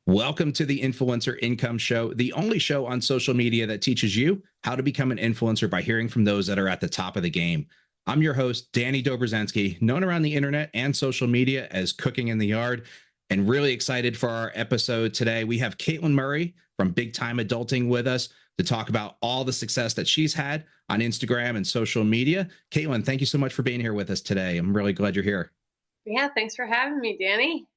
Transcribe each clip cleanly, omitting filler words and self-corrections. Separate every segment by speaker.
Speaker 1: Welcome to the Influencer Income Show, the only show on social media that teaches you how to become an influencer by hearing from those that are at the top of the game. I'm your host, Danny Dobrzansky, known around the internet and social media as Cooking in the Yard, and really excited for our episode today. We have Caitlin Murray from Big Time Adulting with us to talk about all the success that she's had on Instagram and social media. Caitlin, thank you so much for being here with us today. I'm really glad you're here.
Speaker 2: Yeah, thanks for having me, Danny.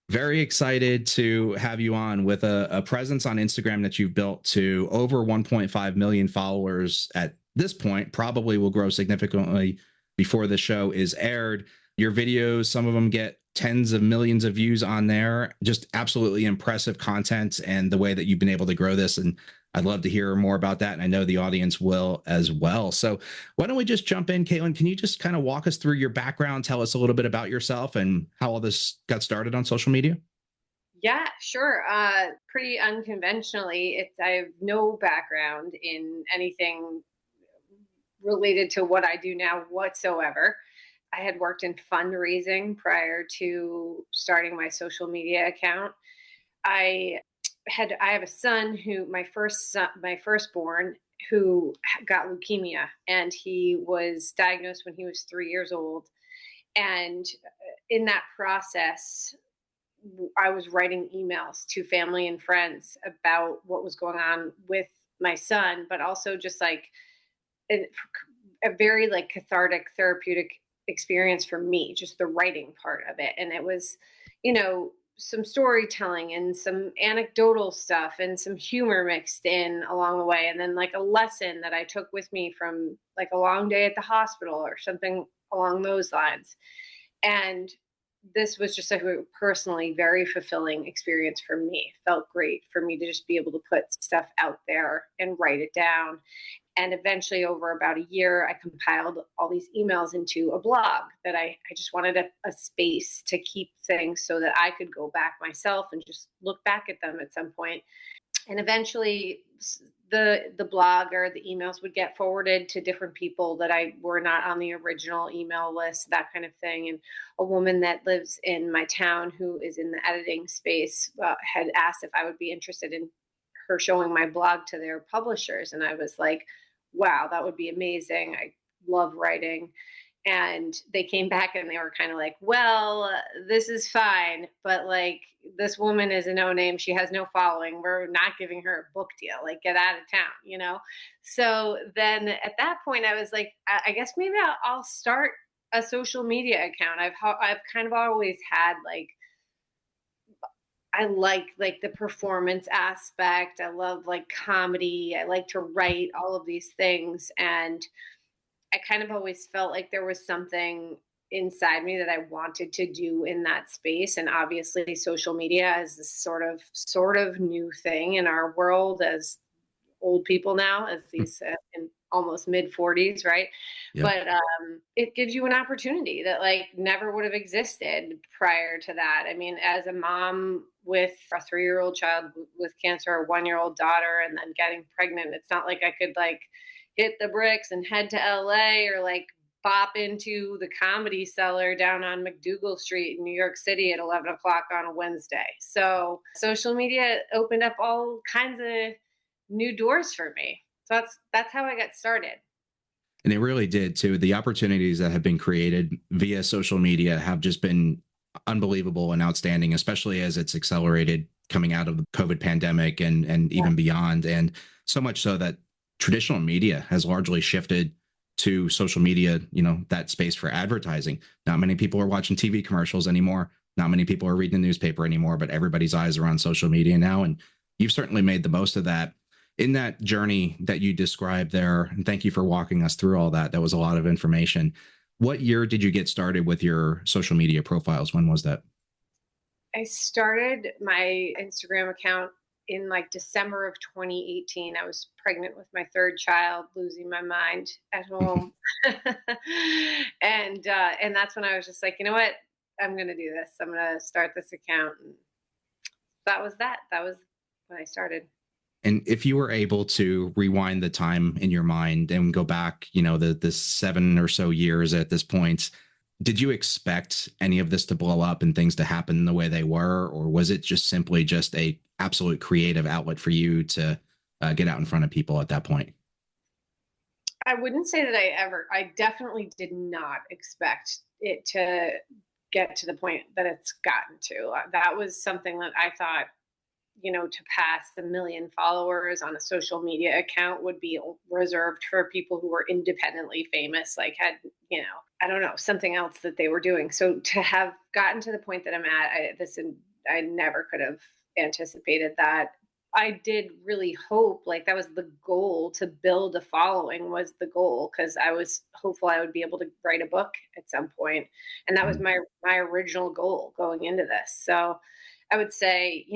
Speaker 1: Very excited to have you on with a presence on Instagram that you've built to over 1.5 million followers at this point. Probably will grow significantly before the show is aired. Your videos, some of them get tens of millions of views on there. Just absolutely impressive content and the way that you've been able to grow this. And I'd love to hear more about that. And I know the audience will as well. So why don't we just jump in, Caitlin? Can you just kind of walk us through your background, tell us a little bit about yourself and how all this got started on social media?
Speaker 2: Yeah, sure. Pretty unconventionally, I have no background in anything related to what I do now whatsoever. I had worked in fundraising prior to starting my social media account. I I have a son who my firstborn who got leukemia, and he was diagnosed when he was 3 years old. And in that process, I was writing emails to family and friends about what was going on with my son, but also just like a, a very like cathartic, therapeutic experience for me, just the writing part of it. And it was, you know, some storytelling and some anecdotal stuff and some humor mixed in along the way. And then like a lesson that I took with me from like a long day at the hospital or something along those lines. And this was just a personally very fulfilling experience for me. It felt great for me to just be able to put stuff out there and write it down. And eventually, over about a year, I compiled all these emails into a blog that I just wanted a space to keep things so that I could go back myself and just look back at them at some point. And eventually, the blog or the emails would get forwarded to different people that I were not on the original email list, that kind of thing. And a woman that lives in my town who is in the editing space had asked if I would be interested in her showing my blog to their publishers. And I was like, wow, that would be amazing. I love writing. And they came back and they were kind of like, well, this is fine, but like this woman is a no name. She has no following. We're not giving her a book deal. Like, get out of town, you know? So then at that point, I was like, I guess maybe I'll start a social media account. I've kind of always had like, I like the performance aspect. I love like comedy. I like to write, all of these things. And I kind of always felt like there was something inside me that I wanted to do in that space. And obviously social media is this sort of new thing in our world as old people now, as these in almost mid 40s, right?
Speaker 1: Yeah.
Speaker 2: But it gives you an opportunity that like never would have existed prior to that. I mean, as a mom with a 3-year-old child with cancer, a 1-year-old daughter, and then getting pregnant, it's not like I could like hit the bricks and head to LA or like bop into the Comedy Cellar down on McDougal Street in New York City at 11 o'clock on a Wednesday. So social media opened up all kinds of new doors for me. So that's how I got started.
Speaker 1: And it really did too. The opportunities that have been created via social media have just been unbelievable and outstanding, especially as it's accelerated coming out of the COVID pandemic and
Speaker 2: Yeah.
Speaker 1: even beyond. And so much so that traditional media has largely shifted to social media, that space for advertising. Not many people are watching TV commercials anymore. Not many people are reading the newspaper anymore, but everybody's eyes are on social media now. And you've certainly made the most of that in that journey that you described there. And thank you for walking us through all that. That was a lot of information. What year did you get started with your social media profiles? When was that?
Speaker 2: I started my Instagram account in like December of 2018. I was pregnant with my third child, losing my mind at home. And that's when I was just like, you know what? I'm going to do this. I'm going to start this account. And that was that. That was when I started.
Speaker 1: And if you were able to rewind the time in your mind and go back, the 7 or so years at this point, Did you expect any of this to blow up and things to happen the way they were, or was it just simply just a absolute creative outlet for you to get out in front of people at that point?
Speaker 2: I wouldn't say that I definitely did not expect it to get to the point that it's gotten to. That was something that I thought, to pass the million followers on a social media account would be reserved for people who were independently famous, like had, I don't know, something else that they were doing. So to have gotten to the point that I'm at, I never could have anticipated that. I did really hope, like, that was the goal, to build a following was the goal, because I was hopeful I would be able to write a book at some point, and that was
Speaker 1: Mhm.
Speaker 2: my original goal going into this. So I would say,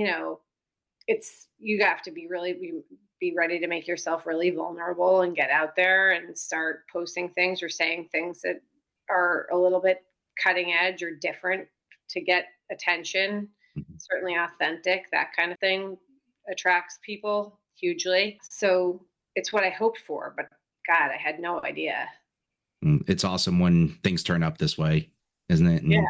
Speaker 2: it's you have to be ready to make yourself really vulnerable and get out there and start posting things or saying things that are a little bit cutting edge or different to get attention,
Speaker 1: Mhm.
Speaker 2: certainly authentic, that kind of thing attracts people hugely. So it's what I hoped for, but God, I had no idea.
Speaker 1: It's awesome when things turn up this way, isn't it?
Speaker 2: Yeah.
Speaker 1: And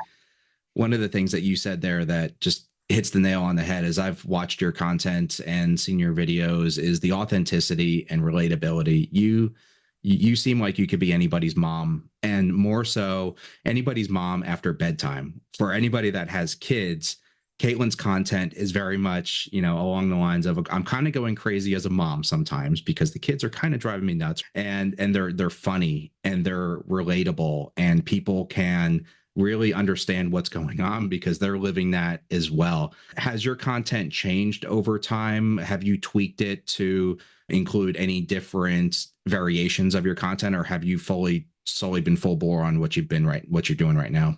Speaker 1: one of the things that you said there that just hits the nail on the head, as I've watched your content and seen your videos, is the authenticity and relatability. You seem like you could be anybody's mom, and more so anybody's mom after bedtime. For anybody that has kids, Caitlin's content is very much, along the lines of, I'm kind of going crazy as a mom sometimes because the kids are kind of driving me nuts, and they're funny and they're relatable, and people can really understand what's going on because they're living that as well. Has your content changed over time? Have you tweaked it to include any different variations of your content, or have you fully solely been full bore on what you're doing right now?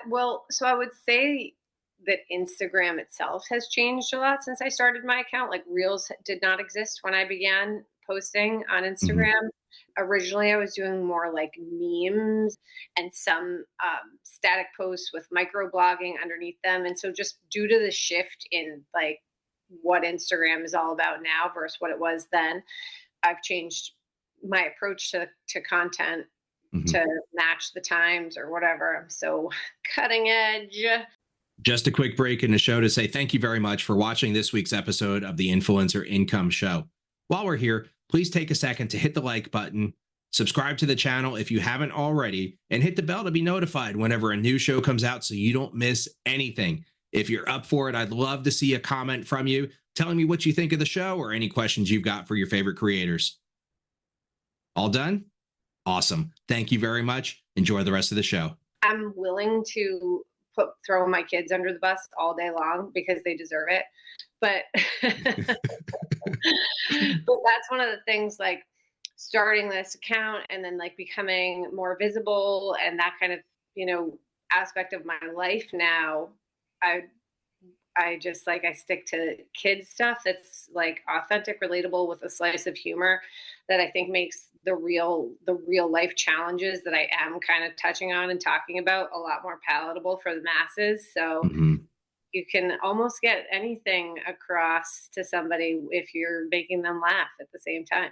Speaker 2: Well, so I would say that Instagram itself has changed a lot since I started my account. Like, Reels did not exist when I began posting on
Speaker 1: Mhm.
Speaker 2: Instagram. Originally, I was doing more like memes and some static posts with microblogging underneath them. And so, just due to the shift in like what Instagram is all about now versus what it was then, I've changed my approach to content
Speaker 1: Mhm.
Speaker 2: to match the times or whatever. I'm so cutting edge.
Speaker 1: Just a quick break in the show to say thank you very much for watching this week's episode of the Influencer Income Show. While we're here, please take a second to hit the like button, subscribe to the channel if you haven't already, and hit the bell to be notified whenever a new show comes out so you don't miss anything. If you're up for it, I'd love to see a comment from you telling me what you think of the show or any questions you've got for your favorite creators. All done? Awesome. Thank you very much. Enjoy the rest of the show.
Speaker 2: I'm willing to throw my kids under the bus all day long because they deserve it. But but that's one of the things, like, starting this account and then like becoming more visible and that kind of, aspect of my life now. I I just like I stick to kids stuff that's like authentic, relatable with a slice of humor that I think makes the real life challenges that I am kind of touching on and talking about a lot more palatable for the masses. So
Speaker 1: Mhm.
Speaker 2: you can almost get anything across to somebody if you're making them laugh at the same time.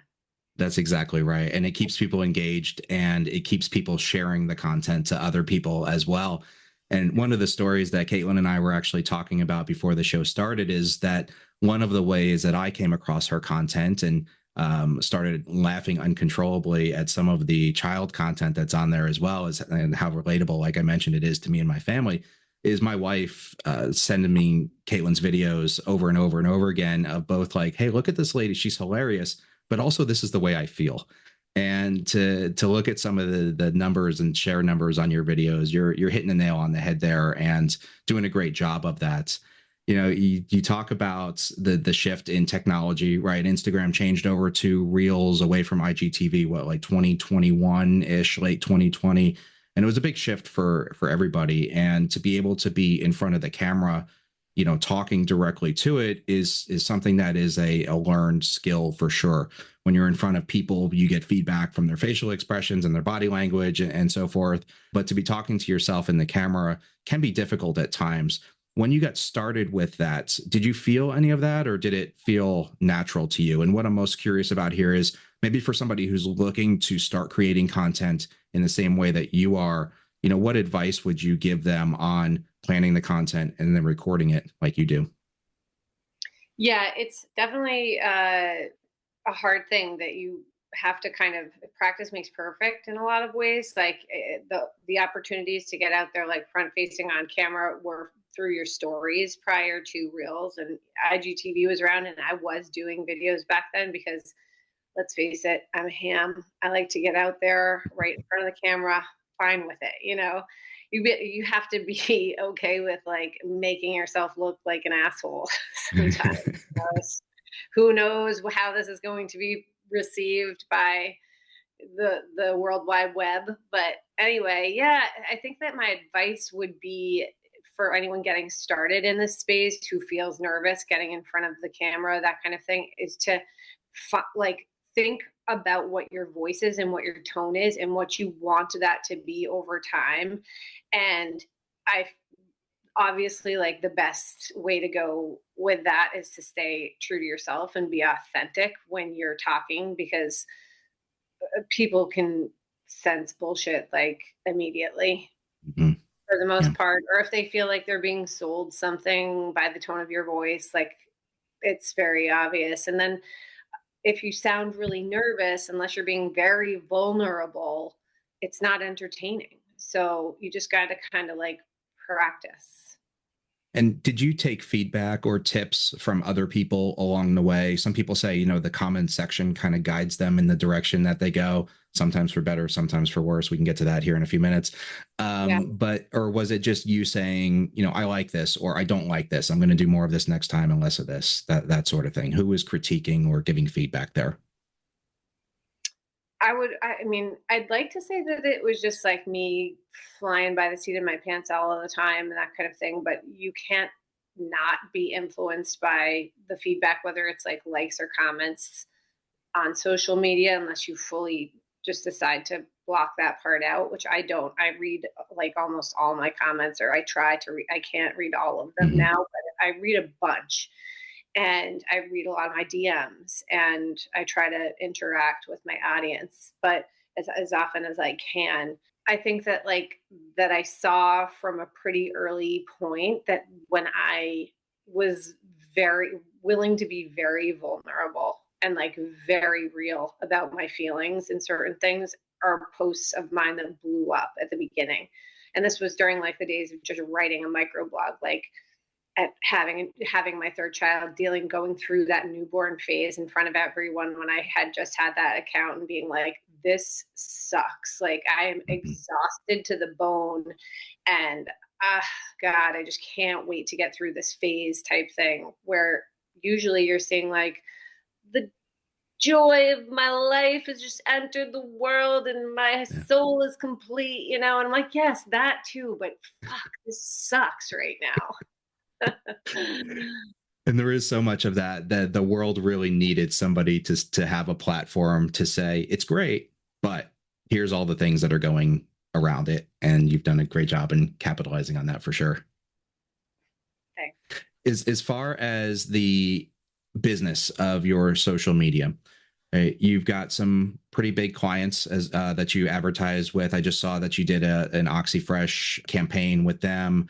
Speaker 1: That's exactly right. And it keeps people engaged and it keeps people sharing the content to other people as well. And one of the stories that Caitlin and I were actually talking about before the show started is that one of the ways that I came across her content and started laughing uncontrollably at some of the child content that's on there as well as and how relatable, like I mentioned, it is to me and my family. Is my wife sending me Caitlin's videos over and over and over again of both like, hey, look at this lady, she's hilarious, but also this is the way I feel. And to look at some of the numbers and share numbers on your videos, you're hitting the nail on the head there and doing a great job of that. You talk about the shift in technology, right? Instagram changed over to Reels away from IGTV, what, like 2021 ish, late 2020, and it was a big shift for everybody. And to be able to be in front of the camera, talking directly to it is something that is a learned skill for sure. When you're in front of people, you get feedback from their facial expressions and their body language and so forth. But to be talking to yourself in the camera can be difficult at times. When you got started with that, did you feel any of that or did it feel natural to you? And what I'm most curious about here is maybe for somebody who's looking to start creating content in the same way that you are, what advice would you give them on planning the content and then recording it like you do?
Speaker 2: Yeah, it's definitely a hard thing that you have to kind of practice makes perfect in a lot of ways. Like the opportunities to get out there, like front facing on camera, were through your stories prior to Reels, and IGTV was around, and I was doing videos back then because let's face it, I'm a ham. I like to get out there right in front of the camera, fine with it. You have to be okay with like making yourself look like an asshole sometimes. Who knows how this is going to be received by the World Wide Web? But anyway, yeah, I think that my advice would be for anyone getting started in this space who feels nervous getting in front of the camera, that kind of thing, is to like think about what your voice is and what your tone is and what you want that to be over time. And I obviously, like, the best way to go with that is to stay true to yourself and be authentic when you're talking, because people can sense bullshit like immediately
Speaker 1: Mhm.
Speaker 2: for the
Speaker 1: Yeah.
Speaker 2: most part, or if they feel like they're being sold something by the tone of your voice, like it's very obvious. And then if you sound really nervous, unless you're being very vulnerable, it's not entertaining. So you just got to kind of like practice.
Speaker 1: And did you take feedback or tips from other people along the way? Some people say, the comment section kind of guides them in the direction that they go, sometimes for better, sometimes for worse. We can get to that here in a few minutes.
Speaker 2: Yeah.
Speaker 1: But, or was it just you saying, I like this, or I don't like this. I'm going to do more of this next time and less of this, that sort of thing. Who was critiquing or giving feedback there?
Speaker 2: I mean, I'd like to say that it was just like me flying by the seat of my pants all of the time and that kind of thing, but you can't not be influenced by the feedback, whether it's like likes or comments on social media, unless you fully just decide to block that part out, which I don't. I read like almost all my comments, or I try to read. I can't read all of them
Speaker 1: Mm-hmm.
Speaker 2: now, but I read a bunch, and I read a lot of my DMs, and I try to interact with my audience, but as often as I can. I think that that I saw from a pretty early point that when I was very willing to be very vulnerable and like very real about my feelings and certain things, are posts of mine that blew up at the beginning. And this was during like the days of just writing a microblog, like at having my third child, going through that newborn phase in front of everyone when I had just had that account, and being like, this sucks, like I am
Speaker 1: Mm-hmm.
Speaker 2: exhausted to the bone, and god, I just can't wait to get through this phase type thing, where usually you're seeing like the joy of my life has just entered the world and my
Speaker 1: Yeah.
Speaker 2: soul is complete, and I'm like, yes, that too, but fuck, this sucks right now.
Speaker 1: And there is so much of that the world really needed somebody to have a platform to say it's great, but here's all the things that are going around it, and you've done a great job in capitalizing on that for sure.
Speaker 2: Okay.
Speaker 1: Is as far as the business of your social media, right, you've got some pretty big clients as that you advertise with. I just saw that you did an OxyFresh campaign with them.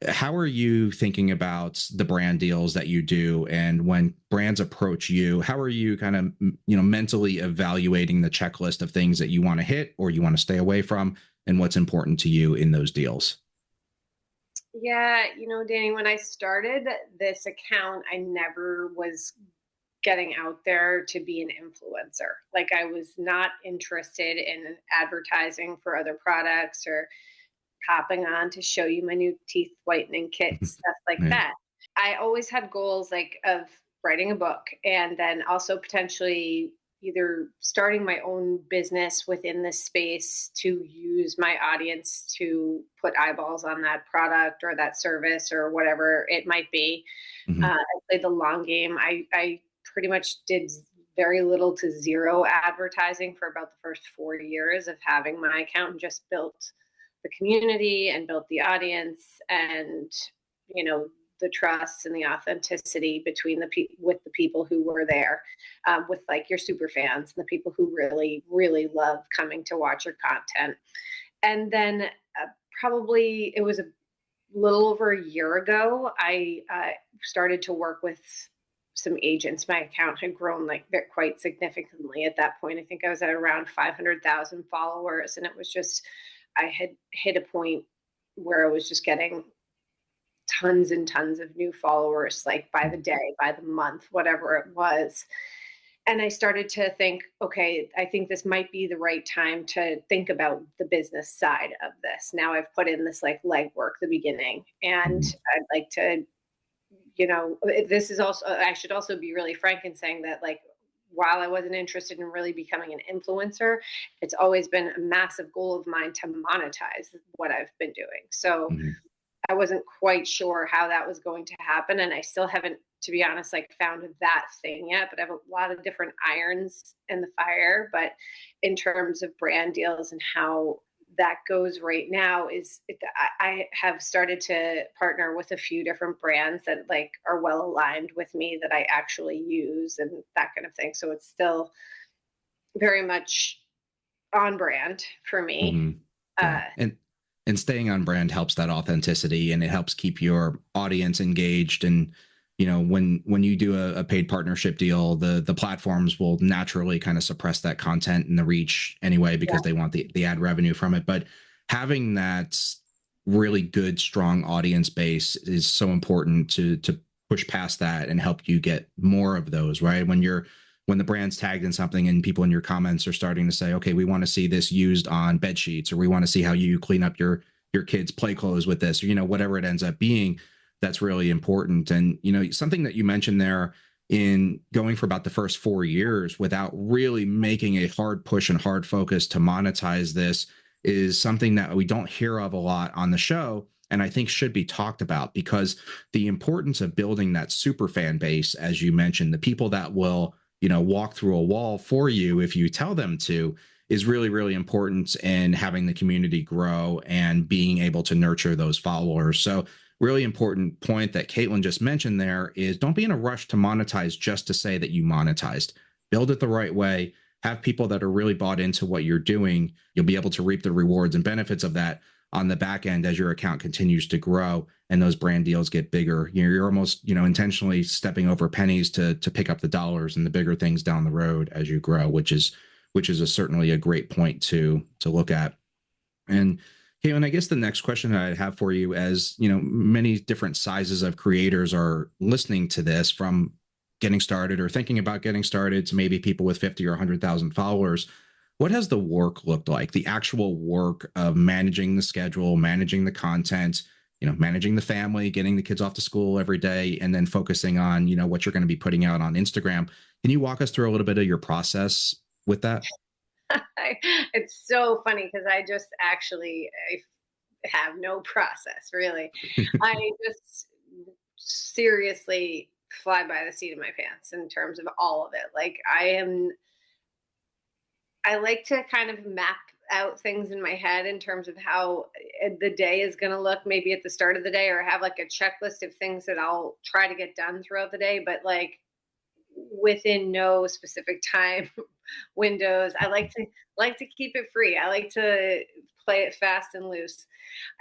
Speaker 1: How are you thinking about the brand deals that you do, and when brands approach you, how are you kind of mentally evaluating the checklist of things that you want to hit or you want to stay away from, and what's important to you in those deals?
Speaker 2: Yeah, Danny, when I started this account, I never was getting out there to be an influencer. Like, I was not interested in advertising for other products or popping on to show you my new teeth whitening kit, stuff like
Speaker 1: Yeah.
Speaker 2: that. I always had goals like of writing a book, and then also potentially either starting my own business within this space to use my audience to put eyeballs on that product or that service or whatever it might be.
Speaker 1: Mm-hmm.
Speaker 2: I played the long game. I pretty much did very little to zero advertising for about the first 4 years of having my account, and just built the community and built the audience, and you know the trust and the authenticity between with the people who were there, with like your super fans and the people who really, really love coming to watch your content. And then probably it was a little over a year ago, I started to work with some agents. My account had grown like quite significantly at that point. I think I was at around 500,000 followers, and it was just, I had hit a point where I was just getting tons and tons of new followers, like by the day, by the month, whatever it was. And I started to think, okay, I think this might be the right time to think about the business side of this. Now I've put in this like legwork, the beginning, and I'd like to, this is also, I should also be really frank in saying that, like, while I wasn't interested in really becoming an influencer, it's always been a massive goal of mine to monetize what I've been doing. So
Speaker 1: Mhm.
Speaker 2: I wasn't quite sure how that was going to happen. And I still haven't, to be honest, like found that thing yet, but I have a lot of different irons in the fire. But in terms of brand deals and how that goes right now I have started to partner with a few different brands that like are well aligned with me that I actually use and that kind of thing. So it's still very much on brand for me.
Speaker 1: Hmm. Yeah.
Speaker 2: Uh,
Speaker 1: And staying on brand helps that authenticity, and it helps keep your audience engaged. And when you do a paid partnership deal, the platforms will naturally kind of suppress that content and the reach anyway,
Speaker 2: yeah.
Speaker 1: because they want the ad revenue from it. But having that really good, strong audience base is so important to push past that and help you get more of those, right? When the brand's tagged in something and people in your comments are starting to say, okay, we want to see this used on bed sheets, or we want to see how you clean up your kids' play clothes with this, or whatever it ends up being, that's really important. And something that you mentioned there, in going for about the first 4 years without really making a hard push and hard focus to monetize this, is something that we don't hear of a lot on the show, and I think should be talked about, because the importance of building that super fan base, as you mentioned, the people that will walk through a wall for you if you tell them to, is really, really important in having the community grow and being able to nurture those followers. So really important point that Caitlin just mentioned there is, don't be in a rush to monetize just to say that you monetized. Build it the right way. Have people that are really bought into what you're doing. You'll be able to reap the rewards and benefits of that on the back end as your account continues to grow and those brand deals get bigger. You're almost intentionally stepping over pennies to pick up the dollars and the bigger things down the road as you grow, which is certainly a great point to look at. And Caitlin, I guess the next question that I'd have for you, as many different sizes of creators are listening to this, from getting started or thinking about getting started to maybe people with 50 or 100,000 followers, what has the work looked like? The actual work of managing the schedule, managing the content, managing the family, getting the kids off to school every day, and then focusing on, what you're going to be putting out on Instagram. Can you walk us through a little bit of your process with that?
Speaker 2: It's so funny because I just actually I have no process really. I just seriously fly by the seat of my pants in terms of all of it. Like I like to kind of map out things in my head in terms of how the day is going to look, maybe at the start of the day, or have like a checklist of things that I'll try to get done throughout the day, but like within no specific time windows. I like to keep it free. I like to play it fast and loose.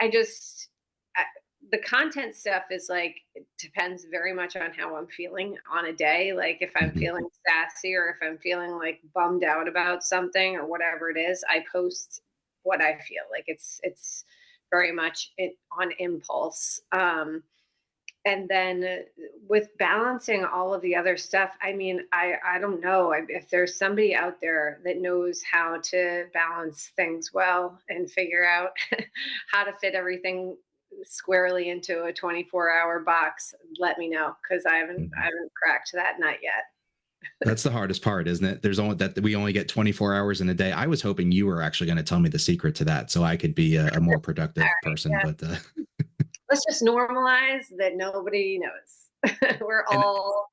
Speaker 2: I just I, the content stuff is like, it depends very much on how I'm feeling on a day. Like if I'm
Speaker 1: Mhm.
Speaker 2: feeling sassy or if I'm feeling like bummed out about something or whatever it is, I post what I feel. Like it's very much on impulse. And then with balancing all of the other stuff, I mean, I don't know if there's somebody out there that knows how to balance things well and figure out how to fit everything squarely into a 24-hour box. Let me know, because I
Speaker 1: Mhm.
Speaker 2: haven't cracked that nut yet.
Speaker 1: That's the hardest part, isn't it? There's only that we only get 24 hours in a day. I was hoping you were actually going to tell me the secret to that, so I could be a more
Speaker 2: All
Speaker 1: productive
Speaker 2: right,
Speaker 1: person.
Speaker 2: yeah.
Speaker 1: But
Speaker 2: Let's just normalize that nobody knows. We're
Speaker 1: and
Speaker 2: all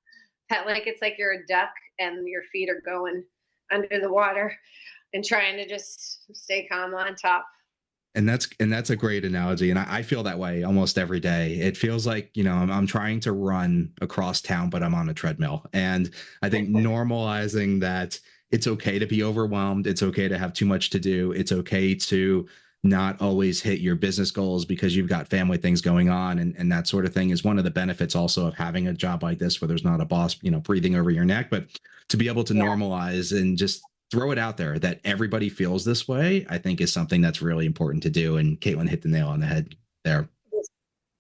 Speaker 2: like, it's like you're a duck and your feet are going under the water and trying to just stay calm on top.
Speaker 1: And that's a great analogy, and I feel that way almost every day. It feels like, I'm trying to run across town, but I'm on a treadmill. And I think normalizing that it's okay to be overwhelmed, it's okay to have too much to do, it's okay to not always hit your business goals because you've got family things going on, and that sort of thing is one of the benefits also of having a job like this where there's not a boss, breathing over your neck. But to be able to
Speaker 2: Yeah.
Speaker 1: normalize and just throw it out there that everybody feels this way, I think is something that's really important to do. And Caitlin hit the nail on the head there.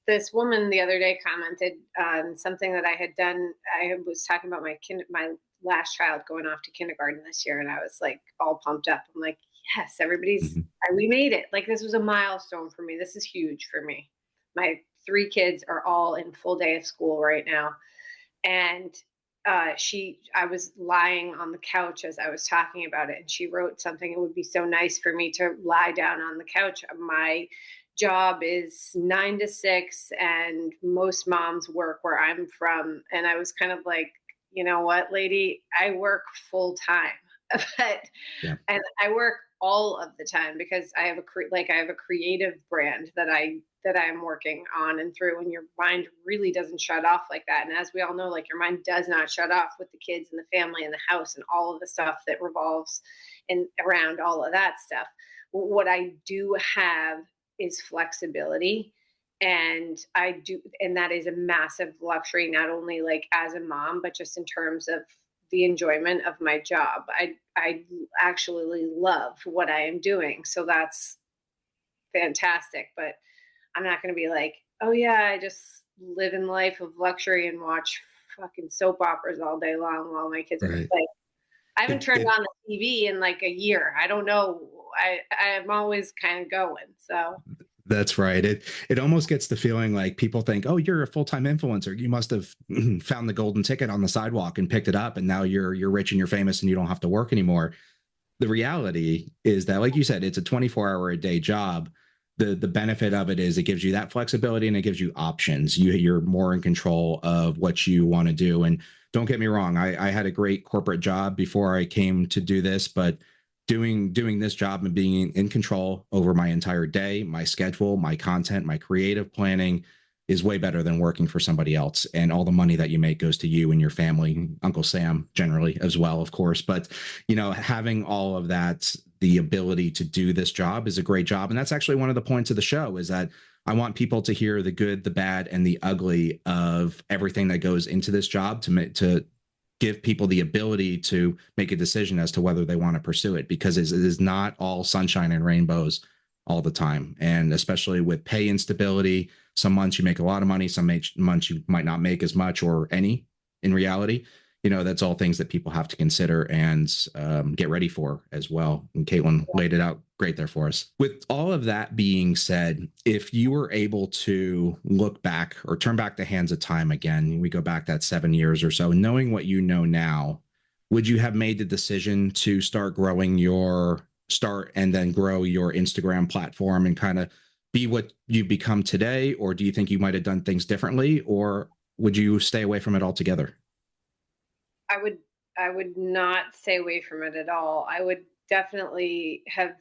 Speaker 2: This woman the other day commented on something that I had done. I was talking about my last child going off to kindergarten this year, and I was like all pumped up. I'm like, yes, everybody's
Speaker 1: Mhm.
Speaker 2: we made it. Like this was a milestone for me. This is huge for me. My three kids are all in full day of school right now, and I was lying on the couch as I was talking about it, and she wrote something. It would be so nice for me to lie down on the couch. My job is 9 to 6, and most moms work where I'm from. And I was kind of like, you know what, lady, I work full time, but
Speaker 1: Yeah.
Speaker 2: and I work all of the time because I have I have a creative brand that I'm working on and through, and your mind really doesn't shut off like that. And as we all know, like your mind does not shut off with the kids and the family and the house and all of the stuff that revolves and around all of that stuff. What I do have is flexibility, and that is a massive luxury, not only like as a mom but just in terms of the enjoyment of my job. I actually love what I am doing, so that's fantastic. But I'm not going to be like, oh yeah, I just live in life of luxury and watch fucking soap operas all day long while my kids are
Speaker 1: Right.
Speaker 2: like. I haven't
Speaker 1: It,
Speaker 2: turned
Speaker 1: it,
Speaker 2: on the TV in like a year. I don't know. I'm always kind of going. So
Speaker 1: that's right. It almost gets the feeling like people think, oh, you're a full-time influencer. You must have found the golden ticket on the sidewalk and picked it up, and now you're rich and you're famous and you don't have to work anymore. The reality is that, like you said, it's a 24-hour a day job. The benefit of it is it gives you that flexibility and it gives you options. You're more in control of what you want to do. And don't get me wrong, I had a great corporate job before I came to do this, but doing this job and being in control over my entire day, my schedule, my content, my creative planning is way better than working for somebody else. And all the money that you make goes to you and your family, Uncle Sam generally as well, of course. But having all of that, the ability to do this job is a great job. And that's actually one of the points of the show, is that I want people to hear the good, the bad, and the ugly of everything that goes into this job to give people the ability to make a decision as to whether they want to pursue it, because it is not all sunshine and rainbows all the time. And especially with pay instability, some months you make a lot of money, some months you might not make as much or any in reality. That's all things that people have to consider and get ready for as well. And Caitlin laid it out great there for us. With all of that being said, if you were able to look back or turn back the hands of time again, we go back that 7 years or so, knowing what you know now, would you have made the decision to start and then grow your Instagram platform and kind of be what you've become today? Or do you think you might have done things differently, or would you stay away from it altogether?
Speaker 2: I would I would not stay away from it at all. I would definitely have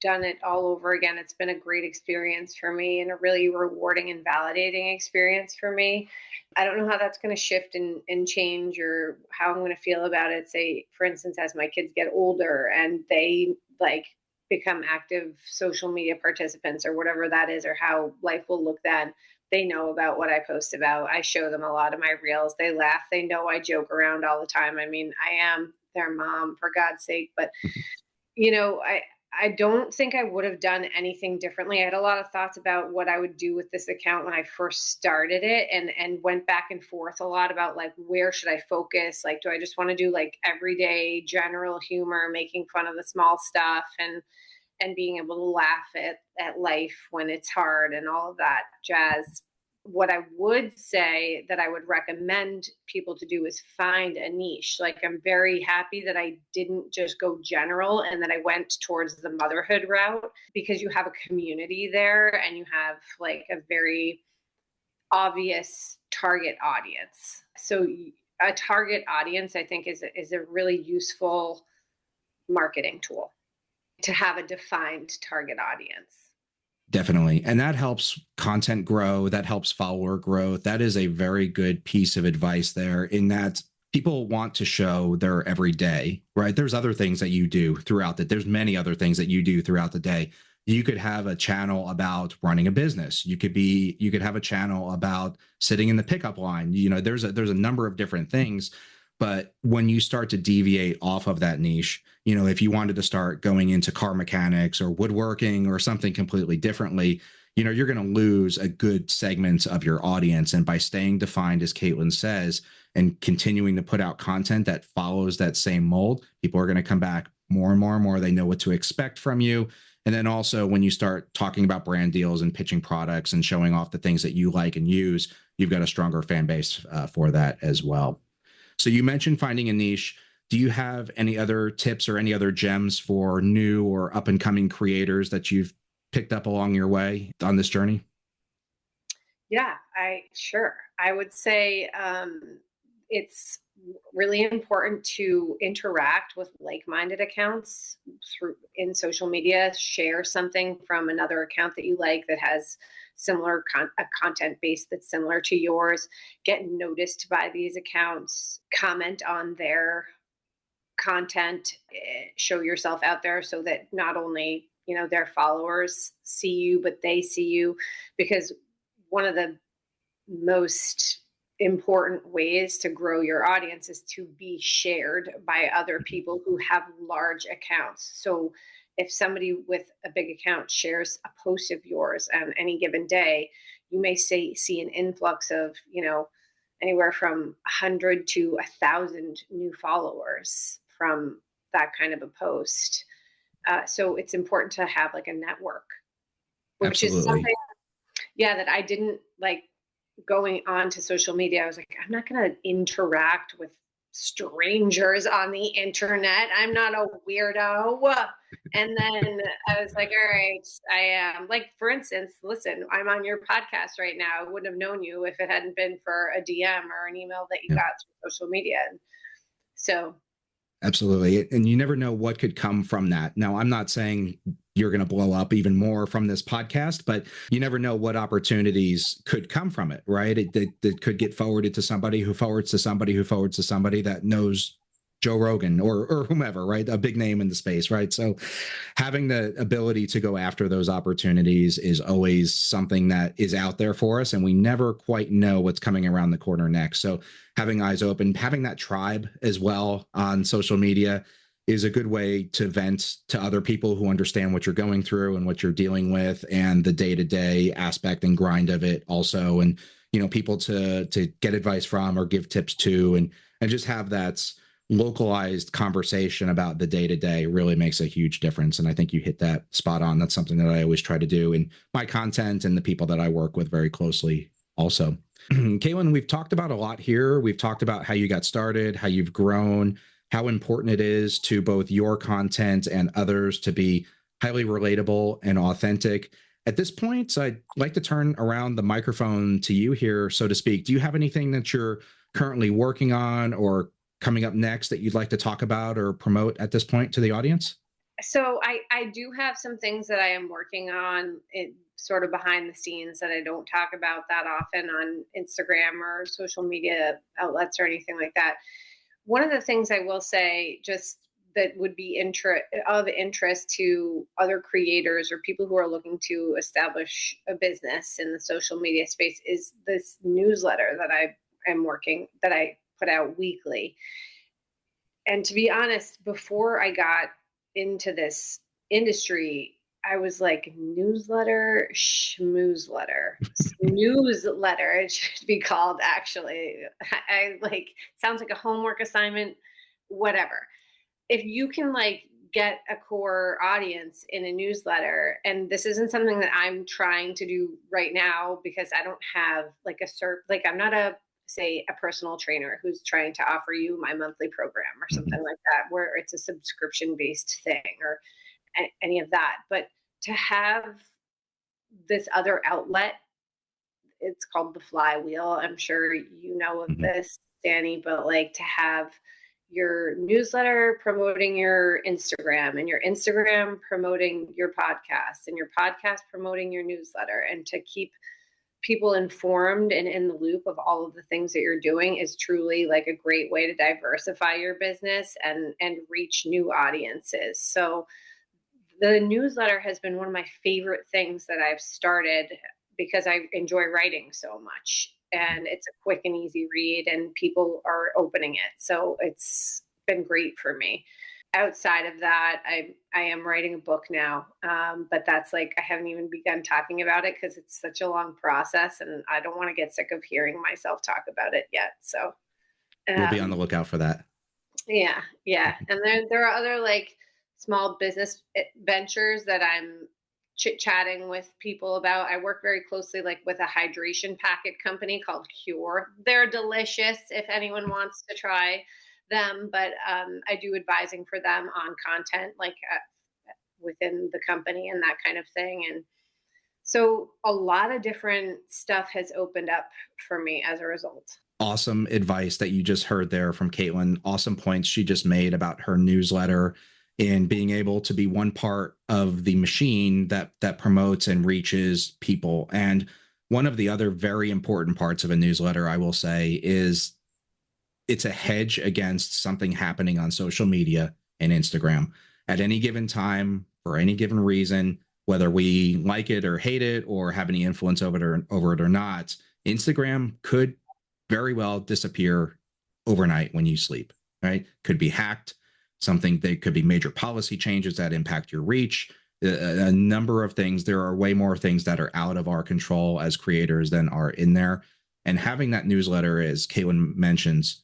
Speaker 2: done it all over again. It's been a great experience for me and a really rewarding and validating experience for me. I don't know how that's going to shift and change, or how I'm going to feel about it. Say, for instance, as my kids get older and they like become active social media participants or whatever that is, or how life will look then. They know about what I post about. I show them a lot of my reels. They laugh. They know I joke around all the time. I mean, I am their mom, for God's sake. But you know, I don't think I would have done anything differently. I had a lot of thoughts about what I would do with this account when I first started it, and went back and forth a lot about like where should I focus? Like do I just want to do like everyday general humor, making fun of the small stuff and being able to laugh at life when it's hard and all of that jazz. What I would say that I would recommend people to do is find a niche. Like I'm very happy that I didn't just go general and that I went towards the motherhood route, because you have a community there and you have like a very obvious target audience. So a target audience, I think, is a really useful marketing tool. to have a defined target audience.
Speaker 1: Definitely. And that helps content grow. That helps follower growth. That is a very good piece of advice there, in that people want to show their everyday, right? There's other things that you do throughout there's many other things that you do throughout the day. You could have a channel about running a business. You could have a channel about sitting in the pickup line. There's a number of different things. But when you start to deviate off of that niche, if you wanted to start going into car mechanics or woodworking or something completely differently, you're going to lose a good segment of your audience. And by staying defined, as Caitlin says, and continuing to put out content that follows that same mold, people are going to come back more and more and more. They know what to expect from you. And then also, when you start talking about brand deals and pitching products and showing off the things that you like and use, you've got a stronger fan base for that as well. So you mentioned finding a niche. Do you have any other tips or any other gems for new or up and coming creators that you've picked up along your way on this journey?
Speaker 2: Yeah, I would say it's really important to interact with like-minded accounts through in social media. Share something from another account that you like that has similar a content base that's similar to yours. Get noticed by these accounts. Comment on their content. Show yourself out there so that not only their followers see you, but they see you, because one of the most important ways to grow your audience is to be shared by other people who have large accounts. So if somebody with a big account shares a post of yours on any given day, you may see an influx of anywhere from 100 to 1,000 new followers from that kind of a post. So it's important to have like a network, which is
Speaker 1: Absolutely.
Speaker 2: something, yeah, that I didn't like going on to social media. I was like, I'm not going to interact with strangers on the internet. I'm not a weirdo. And then I was like, all right, I am. Like, for instance, listen, I'm on your podcast right now. I wouldn't have known you if it hadn't been for a DM or an email that you
Speaker 1: Yeah.
Speaker 2: got through social media. So,
Speaker 1: Absolutely. And you never know what could come from that. Now, I'm not saying you're going to blow up even more from this podcast, but you never know what opportunities could come from it, right? It could get forwarded to somebody who forwards to somebody who forwards to somebody that knows Joe Rogan or whomever, right? A big name in the space, right? So having the ability to go after those opportunities is always something that is out there for us, and we never quite know what's coming around the corner next. So having eyes open, having that tribe as well on social media is a good way to vent to other people who understand what you're going through and what you're dealing with, and the day-to-day aspect and grind of it also. And people to get advice from or give tips to, and just have that localized conversation about the day to day really makes a huge difference. And I think you hit that spot on. That's something that I always try to do in my content and the people that I work with very closely also. Caitlin, we've talked about a lot here. We've talked about how you got started, how you've grown, how important it is to both your content and others to be highly relatable and authentic. At this point, I'd like to turn around the microphone to you here, so to speak. Do you have anything that you're currently working on or coming up next that you'd like to talk about or promote at this point to the audience?
Speaker 2: so I do have some things that I am working on, sort of behind the scenes, that I don't talk about that often on Instagram or social media outlets or anything like that. One of the things I will say, just that would be of interest to other creators or people who are looking to establish a business in the social media space, is this newsletter that I put out weekly. And to be honest, before I got into this industry, I was like, newsletter, schmoozletter, newsletter, it should be called, actually. I like, sounds like a homework assignment, whatever. If you can like get a core audience in a newsletter, and this isn't something that I'm trying to do right now because I don't have like like I'm not a, say, a personal trainer who's trying to offer you my monthly program or something like that, where it's a subscription based thing, or any of that. But to have this other outlet, it's called the flywheel. I'm sure you know of
Speaker 1: Mm-hmm.
Speaker 2: this, Danny, but like to have your newsletter promoting your Instagram, and your Instagram promoting your podcast, and your podcast promoting your newsletter, and to keep people informed and in the loop of all of the things that you're doing is truly like a great way to diversify your business and reach new audiences. So the newsletter has been one of my favorite things that I've started because I enjoy writing so much, and it's a quick and easy read and people are opening it. So it's been great for me. Outside of that, I am writing a book now, but that's like I haven't even begun talking about it because it's such a long process, and I don't want to get sick of hearing myself talk about it yet. So
Speaker 1: we'll be on the lookout for that.
Speaker 2: Yeah, and there are other like small business ventures that I'm chit-chatting with people about. I work very closely like with a hydration packet company called Cure. They're delicious if anyone wants to try them, but I do advising for them on content like within the company and that kind of thing. And so a lot of different stuff has opened up for me as a result.
Speaker 1: Awesome advice that you just heard there from Caitlin. Awesome points she just made about her newsletter and being able to be one part of the machine that promotes and reaches people. And one of the other very important parts of a newsletter, I will say, is it's a hedge against something happening on social media and Instagram at any given time for any given reason, whether we like it or hate it or have any influence over it or not. Instagram could very well disappear overnight when you sleep, right? Could be hacked. Something, they could be major policy changes that impact your reach, a number of things. There are way more things that are out of our control as creators than are in there. And having that newsletter, as Caitlin mentions,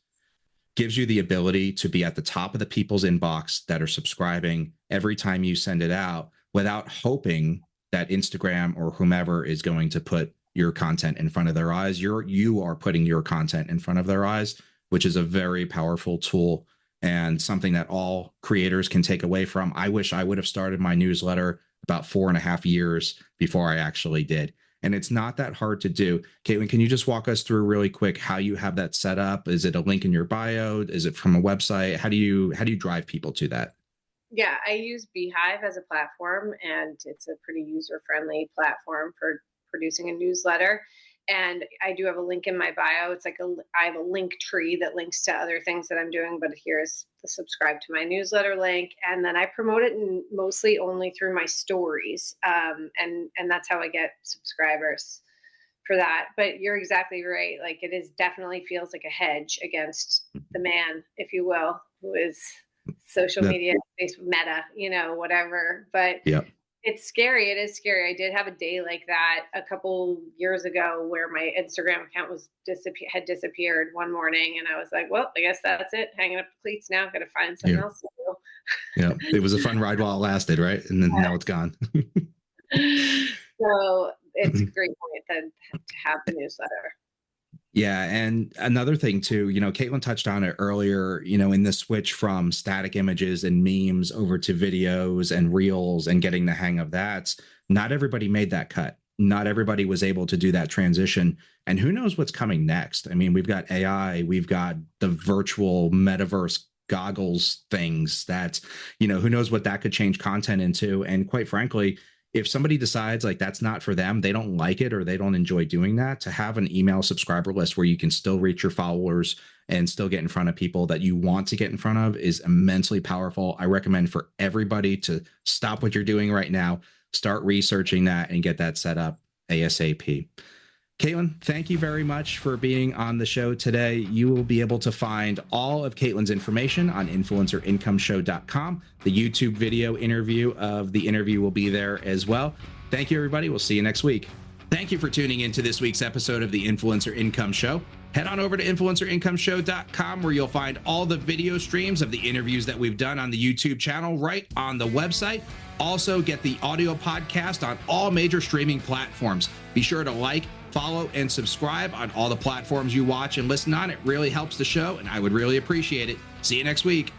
Speaker 1: gives you the ability to be at the top of the people's inbox that are subscribing every time you send it out without hoping that Instagram or whomever is going to put your content in front of their eyes. You are putting your content in front of their eyes, which is a very powerful tool and something that all creators can take away from. I wish I would have started my newsletter about 4.5 years before I actually did. And it's not that hard to do. Caitlin, can you just walk us through really quick how you have that set up? Is it a link in your bio? Is it from a website? How do you drive people to that?
Speaker 2: Yeah, I use Beehive as a platform, and it's a pretty user-friendly platform for producing a newsletter. And I do have a link in my bio. It's like I have a link tree that links to other things that I'm doing, but here's the subscribe to my newsletter link. And then I promote it mostly only through my stories. And that's how I get subscribers for that. But you're exactly right. Like it definitely feels like a hedge against the man, if you will, who is social media, Facebook, Meta, whatever. But
Speaker 1: yep.
Speaker 2: It's scary. It is scary. I did have a day like that a couple years ago where my Instagram account had disappeared one morning, and I was like, "Well, I guess that's it. Hanging up the cleats now. Got to find something else to
Speaker 1: do." Yeah, it was a fun ride while it lasted, right? And then now it's gone.
Speaker 2: So it's a great point to have the newsletter.
Speaker 1: Yeah. And another thing too, Caitlin touched on it earlier, in the switch from static images and memes over to videos and reels and getting the hang of that. Not everybody made that cut. Not everybody was able to do that transition. And who knows what's coming next? I mean, we've got AI, we've got the virtual metaverse goggles things that, who knows what that could change content into. And quite frankly, if somebody decides like that's not for them, they don't like it or they don't enjoy doing that, to have an email subscriber list where you can still reach your followers and still get in front of people that you want to get in front of is immensely powerful. I recommend for everybody to stop what you're doing right now, start researching that and get that set up ASAP. Caitlin, thank you very much for being on the show today. You will be able to find all of Caitlin's information on influencerincomeshow.com. The YouTube video interview of the interview will be there as well. Thank you, everybody. We'll see you next week. Thank you for tuning into this week's episode of the Influencer Income Show. Head on over to influencerincomeshow.com where you'll find all the video streams of the interviews that we've done on the YouTube channel right on the website. Also, get the audio podcast on all major streaming platforms. Be sure to like, follow, and subscribe on all the platforms you watch and listen on. It really helps the show, and I would really appreciate it. See you next week.